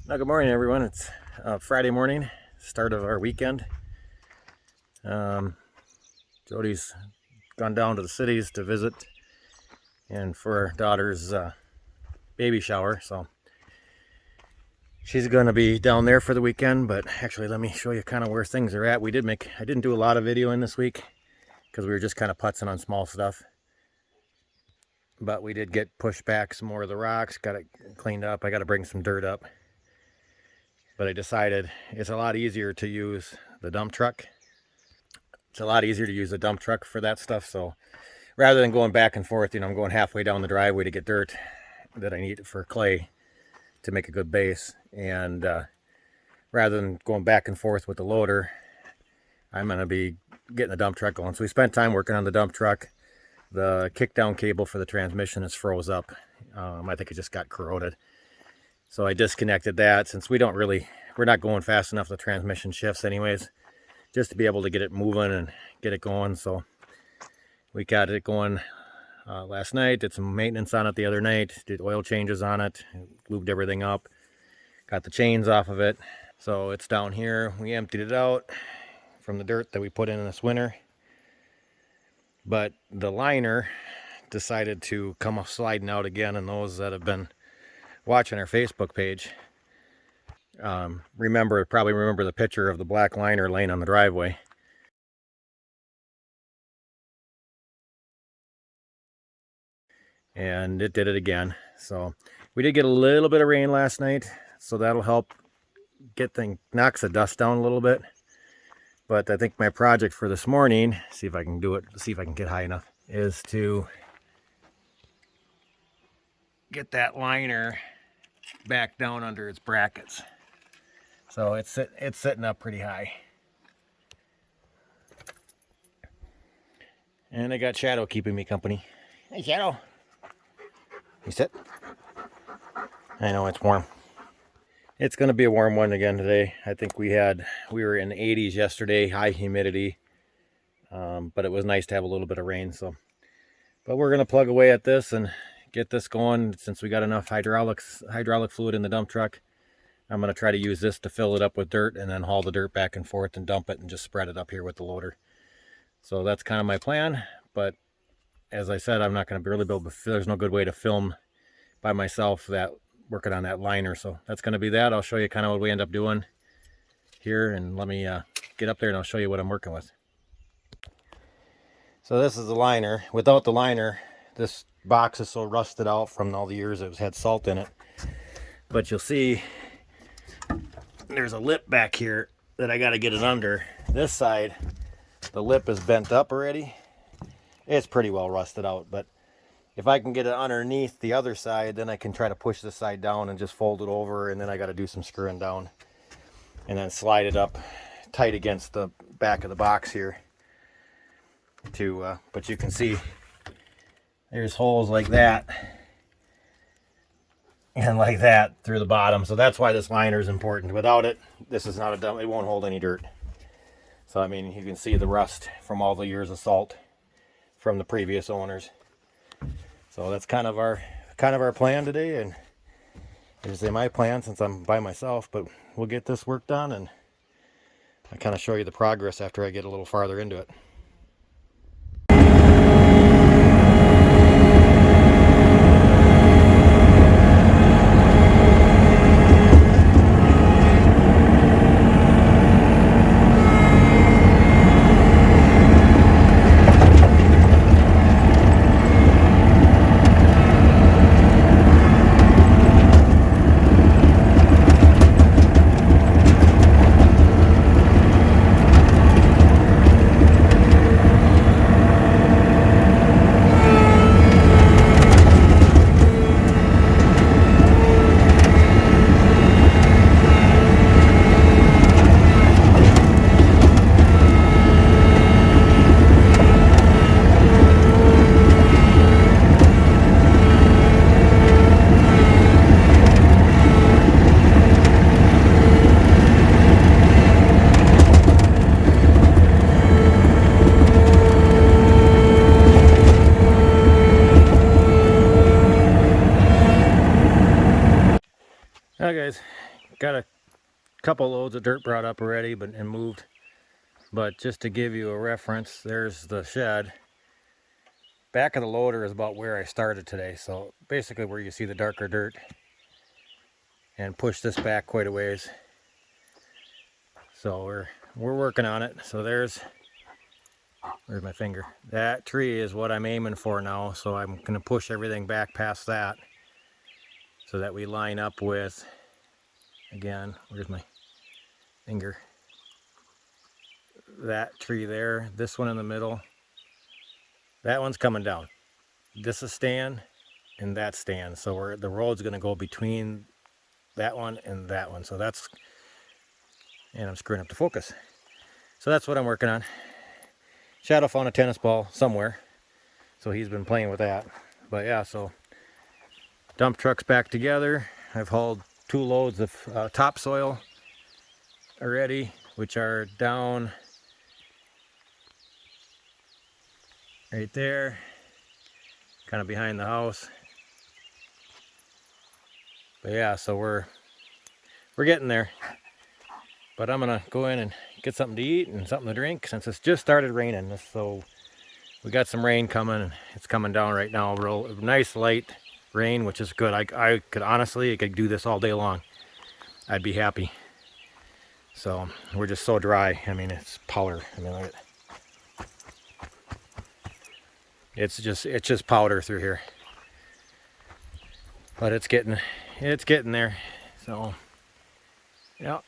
Now, good morning, everyone. It's Friday morning, start of our weekend. Jody's gone down to the cities to visit and for our daughter's baby shower, so she's going to be down there for the weekend. But actually, let me show you kind of where things are at. I didn't do a lot of videoing this week because we were just kind of putzing on small stuff, but we did get pushed back some more of the rocks, got it cleaned up. I got to bring some dirt up. But I decided it's a lot easier to use the dump truck. It's a lot easier to use the dump truck for that stuff. So rather than going back and forth, I'm going halfway down the driveway to get dirt that I need for clay to make a good base. And rather than going back and forth with the loader, I'm going to be getting the dump truck going. So we spent time working on the dump truck. The kickdown cable for the transmission is froze up. I think it just got corroded. So I disconnected that since we're not going fast enough. The transmission shifts anyways, just to be able to get it moving and get it going. So we got it going last night, did some maintenance on it the other night, did oil changes on it, lubed everything up, got the chains off of it. So it's down here. We emptied it out from the dirt that we put in this winter. But the liner decided to come sliding out again, and those that have been watching our Facebook page probably remember the picture of the black liner laying on the driveway. And it did it again. So we did get a little bit of rain last night, so that'll help knocks the dust down a little bit. But I think my project for this morning, see if I can get high enough, is to get that liner back down under its brackets. So it's sitting up pretty high. And I got Shadow keeping me company. Hey, Shadow. You sit? I know it's warm. It's going to be a warm one again today. I think we were in the 80s yesterday, high humidity. But it was nice to have a little bit of rain. But we're going to plug away at this and get this going. Since we got enough hydraulic fluid in the dump truck, I'm going to try to use this to fill it up with dirt and then haul the dirt back and forth and dump it and just spread it up here with the loader. So that's kind of my plan. But as I said, I'm not going to really there's no good way to film by myself working on that liner. So that's going to be that. I'll show you kind of what we end up doing here, and let me get up there and I'll show you what I'm working with. So this is the liner. Without the liner, this box is so rusted out from all the years it had salt in it. But you'll see there's a lip back here that I got to get it under. This side, the lip is bent up already. It's pretty well rusted out, but if I can get it underneath the other side, then I can try to push this side down and just fold it over, and then I got to do some screwing down and then slide it up tight against the back of the box here. But you can see there's holes like that and like that through the bottom. So that's why this liner is important. Without it, this is not it won't hold any dirt. So I mean, you can see the rust from all the years of salt from the previous owners. So that's kind of our plan today, and I just say my plan since I'm by myself, but we'll get this work done and I kind of show you the progress after I get a little farther into it. couple loads of dirt brought up already and moved. But just to give you a reference, there's the shed. Back of the loader is about where I started today. So basically where you see the darker dirt. And push this back quite a ways. So we're working on it. So where's my finger? That tree is what I'm aiming for now. So I'm going to push everything back past that so that we line up with, again, where's my finger? That tree there, this one in the middle. That one's coming down. This is stand and that stand. So the road's going to go between that one and that one. So that's, and I'm screwing up the focus. So that's what I'm working on. Shadow found a tennis ball somewhere, so he's been playing with that. But yeah, so dump truck's back together. I've hauled 2 loads of topsoil already, which are down right there, kind of behind the house. But yeah, so we're getting there. But I'm gonna go in and get something to eat and something to drink since it's just started raining. So we got some rain coming. It's coming down right now, real nice light rain, which is good. I could honestly, I could do this all day long. I'd be happy. So we're just so dry. I mean, it's powder. I mean, look at it's just powder through here. But it's getting there. So yeah.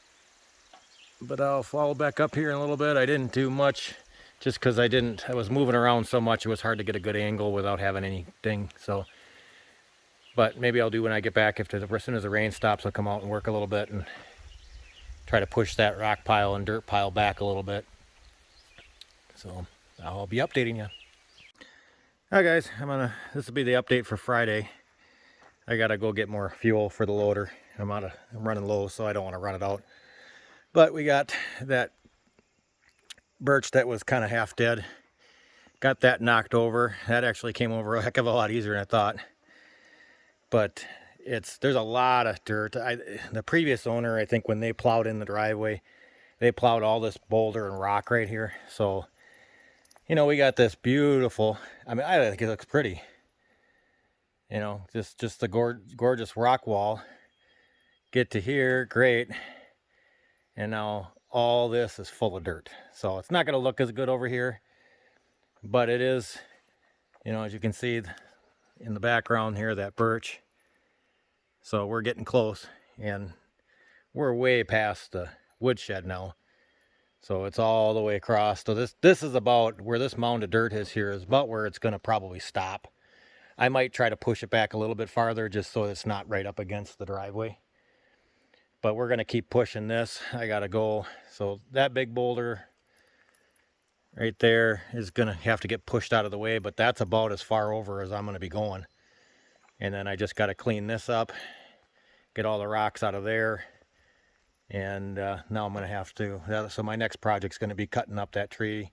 But I'll follow back up here in a little bit. I didn't do much just because I was moving around so much it was hard to get a good angle without having anything. So, but maybe I'll do when I get back. As soon as the rain stops, I'll come out and work a little bit and try to push that rock pile and dirt pile back a little bit. So I'll be updating you. All right, guys, this will be the update for Friday. I gotta go get more fuel for the loader. I'm running low, so I don't want to run it out. But we got that birch that was kind of half dead. Got that knocked over. That actually came over a heck of a lot easier than I thought. But there's a lot of dirt. The previous owner, I think when they plowed in the driveway, they plowed all this boulder and rock right here. So, you know, we got this beautiful, I mean, I think it looks pretty. You know, just the gorgeous rock wall. Get to here, great. And now all this is full of dirt. So it's not going to look as good over here. But it is, you know, as you can see in the background here, that birch. So we're getting close. And we're way past the woodshed now. So it's all the way across. So this is about where this mound of dirt is here is about where it's going to probably stop. I might try to push it back a little bit farther just so it's not right up against the driveway. But we're going to keep pushing this. I got to go. So that big boulder right there is going to have to get pushed out of the way. But that's about as far over as I'm going to be going. And then I just got to clean this up. Get all the rocks out of there. And now I'm going to have to. So my next project's going to be cutting up that tree.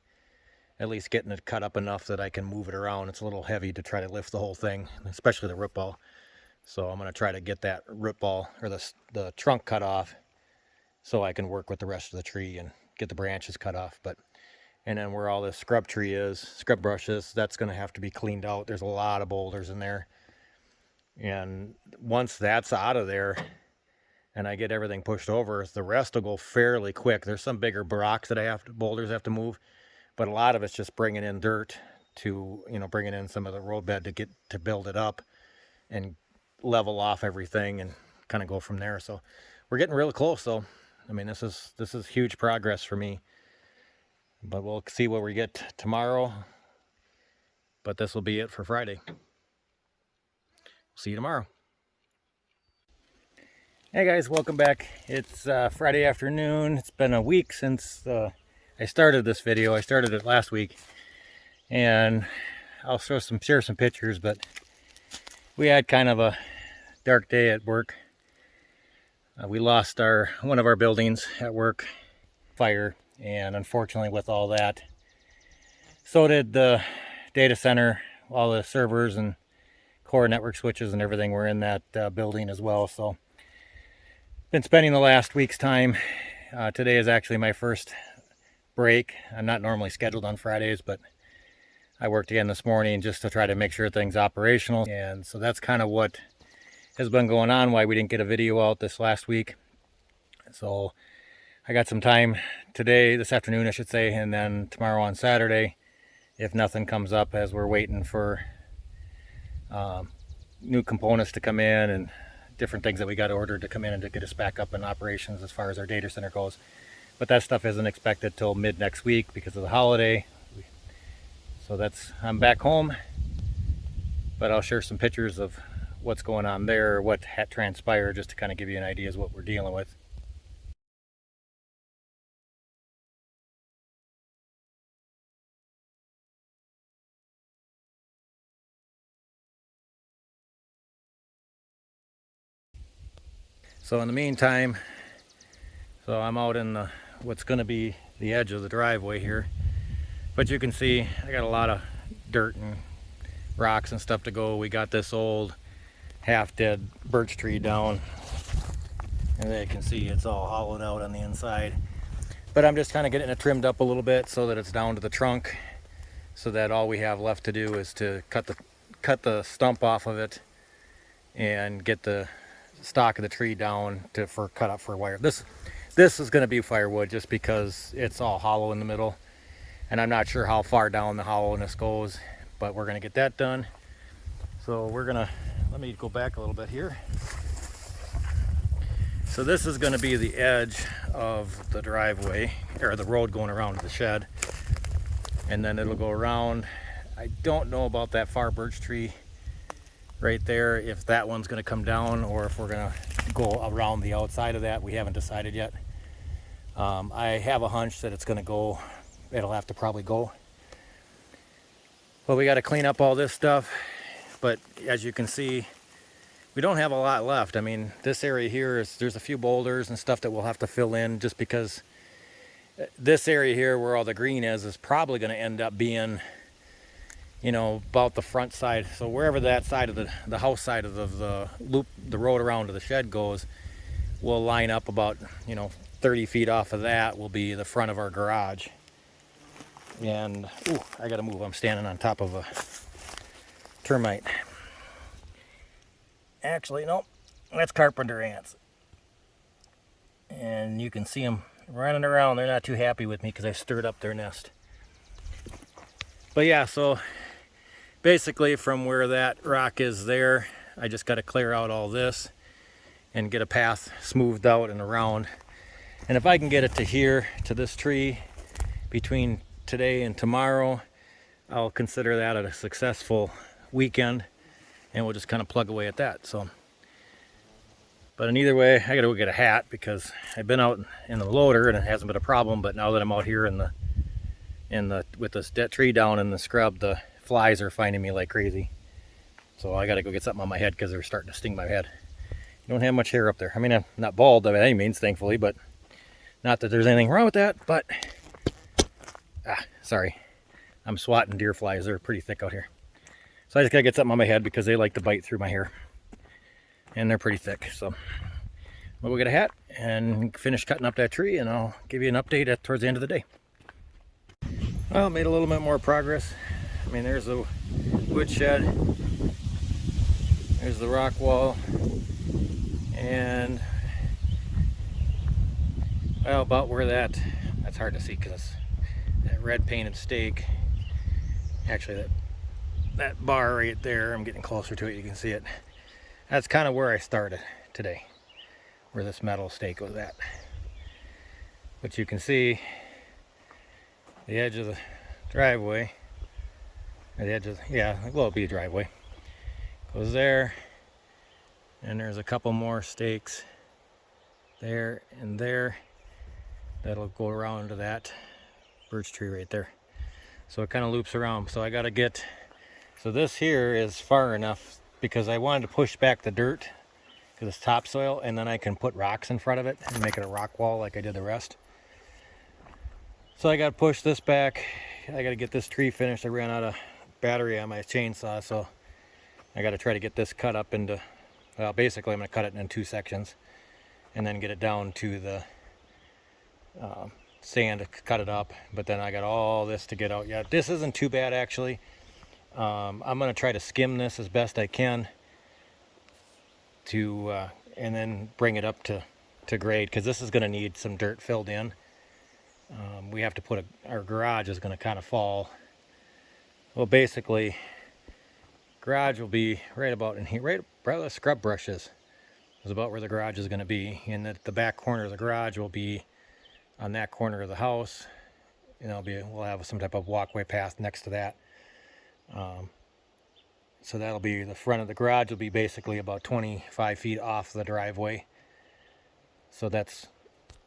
At least getting it cut up enough that I can move it around. It's a little heavy to try to lift the whole thing. Especially the root ball. So I'm going to try to get that root ball or the trunk cut off so I can work with the rest of the tree and get the branches cut off. And then where all this scrub brush is, that's going to have to be cleaned out. There's a lot of boulders in there. And once that's out of there and I get everything pushed over, the rest will go fairly quick. There's some bigger rocks that boulders have to move, but a lot of it's just bringing in dirt to, you know, bringing in some of the roadbed to build it up and level off everything and kind of go from there. So we're getting really close though. I mean, this is huge progress for me, but we'll see where we get tomorrow. But this will be it for Friday. See you tomorrow. Hey guys, welcome back. It's Friday afternoon. It's been a week since I started this video. I started it last week, and I'll share some pictures, but we had kind of a dark day at work. We lost one of our buildings at work, fire, and unfortunately with all that, so did the data center. All the servers and core network switches and everything were in that building as well. So Been spending the last week's time. Today is actually my first break. I'm not normally scheduled on Fridays, but I worked again this morning just to try to make sure things operational. And so that's kind of what has been going on, why we didn't get a video out this last week. So I got some time today, this afternoon I should say, and then tomorrow on Saturday, if nothing comes up as we're waiting for new components to come in and different things that we got ordered to come in and to get us back up in operations as far as our data center goes. But that stuff isn't expected till mid next week because of the holiday. So I'm back home, but I'll share some pictures of what's going on there, what had transpired, just to kind of give you an idea of what we're dealing with. So in the meantime, I'm out in what's going to be the edge of the driveway here. But you can see I got a lot of dirt and rocks and stuff to go. We got this old half-dead birch tree down. And there you can see it's all hollowed out on the inside. But I'm just kind of getting it trimmed up a little bit so that it's down to the trunk. So that all we have left to do is to cut the stump off of it and get the stock of the tree down for cut up for wire. This is going to be firewood just because it's all hollow in the middle, and I'm not sure how far down the hollowness goes, but we're going to get that done. So let me go back a little bit here. So this is going to be the edge of the driveway, or the road going around to the shed, and then it'll go around. I don't know about that far birch tree right there, if that one's going to come down or if we're going to go around the outside of that. We haven't decided yet. I have a hunch that it'll have to probably go. But we got to clean up all this stuff. But as you can see, we don't have a lot left. I mean, this area here there's a few boulders and stuff that we'll have to fill in, just because this area here where all the green is probably going to end up being, about the front side. So wherever that side of the house side of the loop, the road around to the shed goes, we'll line up about 30 feet off of that will be the front of our garage. And I gotta move, I'm standing on top of a termite. Actually, no, that's carpenter ants. And you can see them running around. They're not too happy with me because I stirred up their nest. But yeah, so basically from where that rock is there, I just got to clear out all this and get a path smoothed out and around. And if I can get it to here, to this tree, between today and tomorrow, I'll consider that a successful weekend, and we'll just kind of plug away at that. So, but in either way, I got to go get a hat because I've been out in the loader and it hasn't been a problem. But now that I'm out here with this dead tree down in the scrub, the flies are finding me like crazy. So I got to go get something on my head because they're starting to sting my head. Don't have much hair up there. I mean, I'm not bald by any means, thankfully, but not that there's anything wrong with that. But sorry, I'm swatting deer flies. They're pretty thick out here. So I just gotta get something on my head because they like to bite through my hair, and they're pretty thick. So we'll get a hat and finish cutting up that tree, and I'll give you an update towards the end of the day. Well, made a little bit more progress. I mean, there's the wood shed, there's the rock wall, and well, about where that's hard to see because that red painted stake, actually that bar right there, I'm getting closer to it, you can see it. That's kind of where I started today, where this metal stake was at. But you can see the edge of the driveway, or the edge of, it'll be a driveway, goes there, and there's a couple more stakes there and there that'll go around to that birch tree right there. So it kind of loops around. So I got to so this here is far enough because I wanted to push back the dirt because it's topsoil, and then I can put rocks in front of it and make it a rock wall like I did the rest. So I got to push this back. I got to get this tree finished. I ran out of battery on my chainsaw, so I got to try to get this cut up into, well, basically I'm going to cut it in two sections and then get it down to the sand to cut it up. But then I got all this to get out yet. This isn't too bad actually. I'm gonna try to skim this as best I can to and then bring it up to grade, because this is gonna need some dirt filled in. We have to put our garage is gonna kind of fall. Well, basically, garage will be right about in here, right where the scrub brush is about where the garage is gonna be, and that the back corner of the garage will be on that corner of the house. And we'll have some type of walkway path next to that. So that'll be the front of the garage will be basically about 25 feet off the driveway. So that's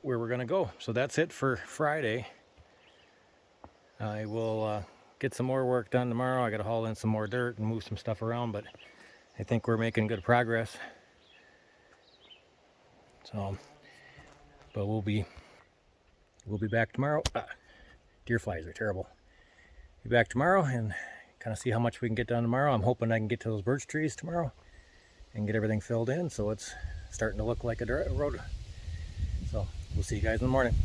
where we're gonna go. So that's it for Friday. I will get some more work done tomorrow. I gotta haul in some more dirt and move some stuff around, but I think we're making good progress. So, but we'll be back tomorrow. Deer flies are terrible. Be back tomorrow and kind of see how much we can get done tomorrow. I'm hoping I can get to those birch trees tomorrow and get everything filled in so it's starting to look like a road. So we'll see you guys in the morning.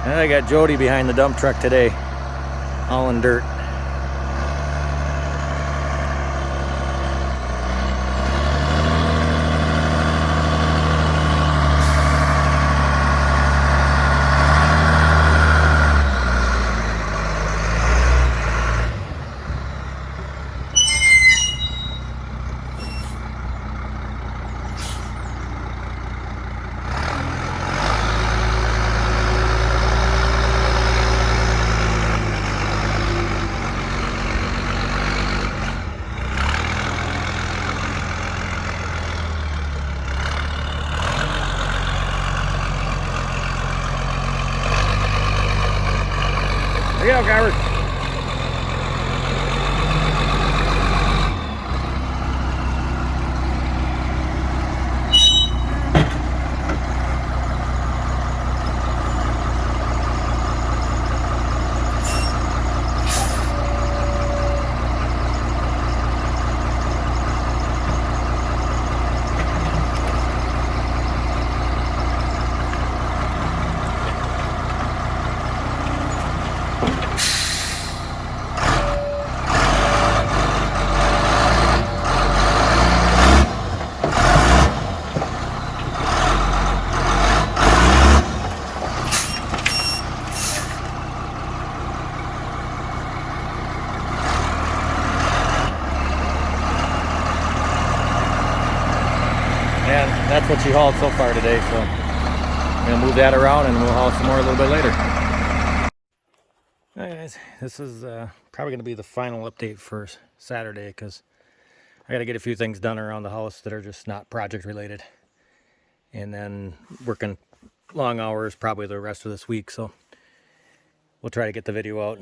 And I got Jody behind the dump truck today, hauling dirt. Look out, Garber. And that's what she hauled so far today, so I'm gonna move that around and we'll haul some more a little bit later. Alright guys, this is probably gonna be the final update for Saturday, because I gotta get a few things done around the house that are just not project related, and then working long hours probably the rest of this week. So we'll try to get the video out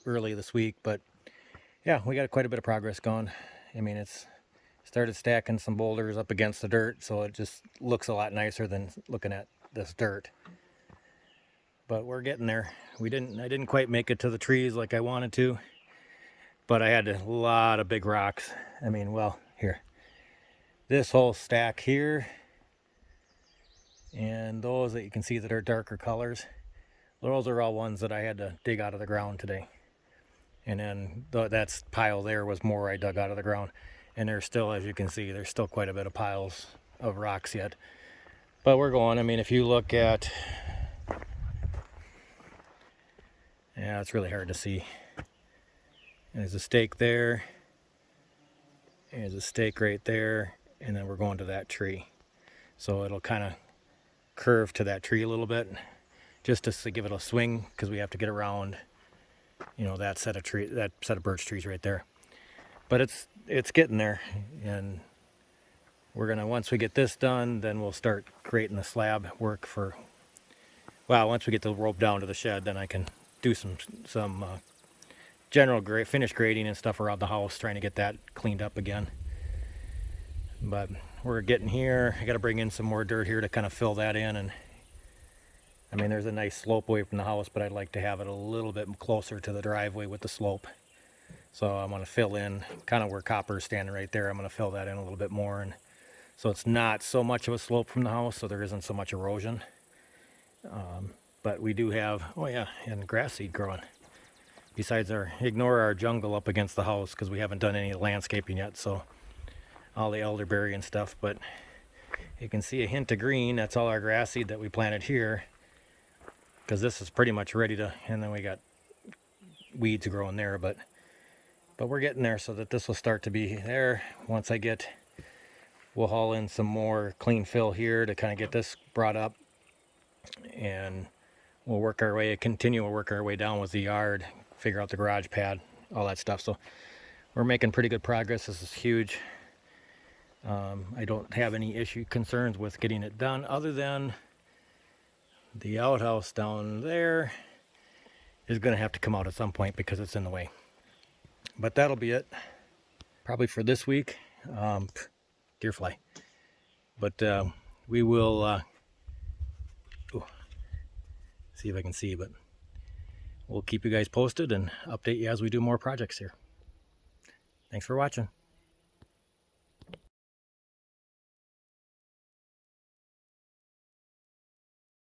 early this week. But yeah, we got quite a bit of progress going. I mean, it's started stacking some boulders up against the dirt, so it just looks a lot nicer than looking at this dirt. But we're getting there. I didn't quite make it to the trees like I wanted to, but I had a lot of big rocks. I mean, well, here, this whole stack here And those that you can see that are darker colors, those are all ones that I had to dig out of the ground today. And then that pile there was more I dug out of the ground. And there's still, as you can see, there's still quite a bit of piles of rocks yet. But we're going. I mean, if you look at, yeah, it's really hard to see. There's a stake there. There's a stake right there. And then we're going to that tree. So it'll kind of curve to that tree a little bit, just to give it a swing, because we have to get around, you know, that set of birch trees right there. But it's getting there, and we're gonna, once we get this done, then we'll start creating the slab work for, well, once we get the rope down to the shed, then I can do some general finish grading and stuff around the house, trying to get that cleaned up again. But we're getting here. I got to bring in some more dirt here to kind of fill that in. And I mean, there's a nice slope away from the house, but I'd like to have it a little bit closer to the driveway with the slope. So I'm going to fill in kind of where Copper's standing right there. I'm going to fill that in a little bit more, and so it's not so much of a slope from the house, so there isn't so much erosion. But we do have, oh yeah, and grass seed growing. Besides ignore our jungle up against the house, because we haven't done any landscaping yet, so all the elderberry and stuff. But you can see a hint of green. That's all our grass seed that we planted here, because this is pretty much ready to, and then we got weeds growing there, but we're getting there, so that this will start to be there. Once we'll haul in some more clean fill here to kind of get this brought up, and we'll work our way down with the yard, figure out the garage pad, all that stuff. So we're making pretty good progress. This is huge. I don't have any concerns with getting it done, other than the outhouse down there is going to have to come out at some point because it's in the way. But that'll be it probably for this week. Deer fly. But we will see if I can see, but we'll keep you guys posted and update you as we do more projects here. Thanks for watching.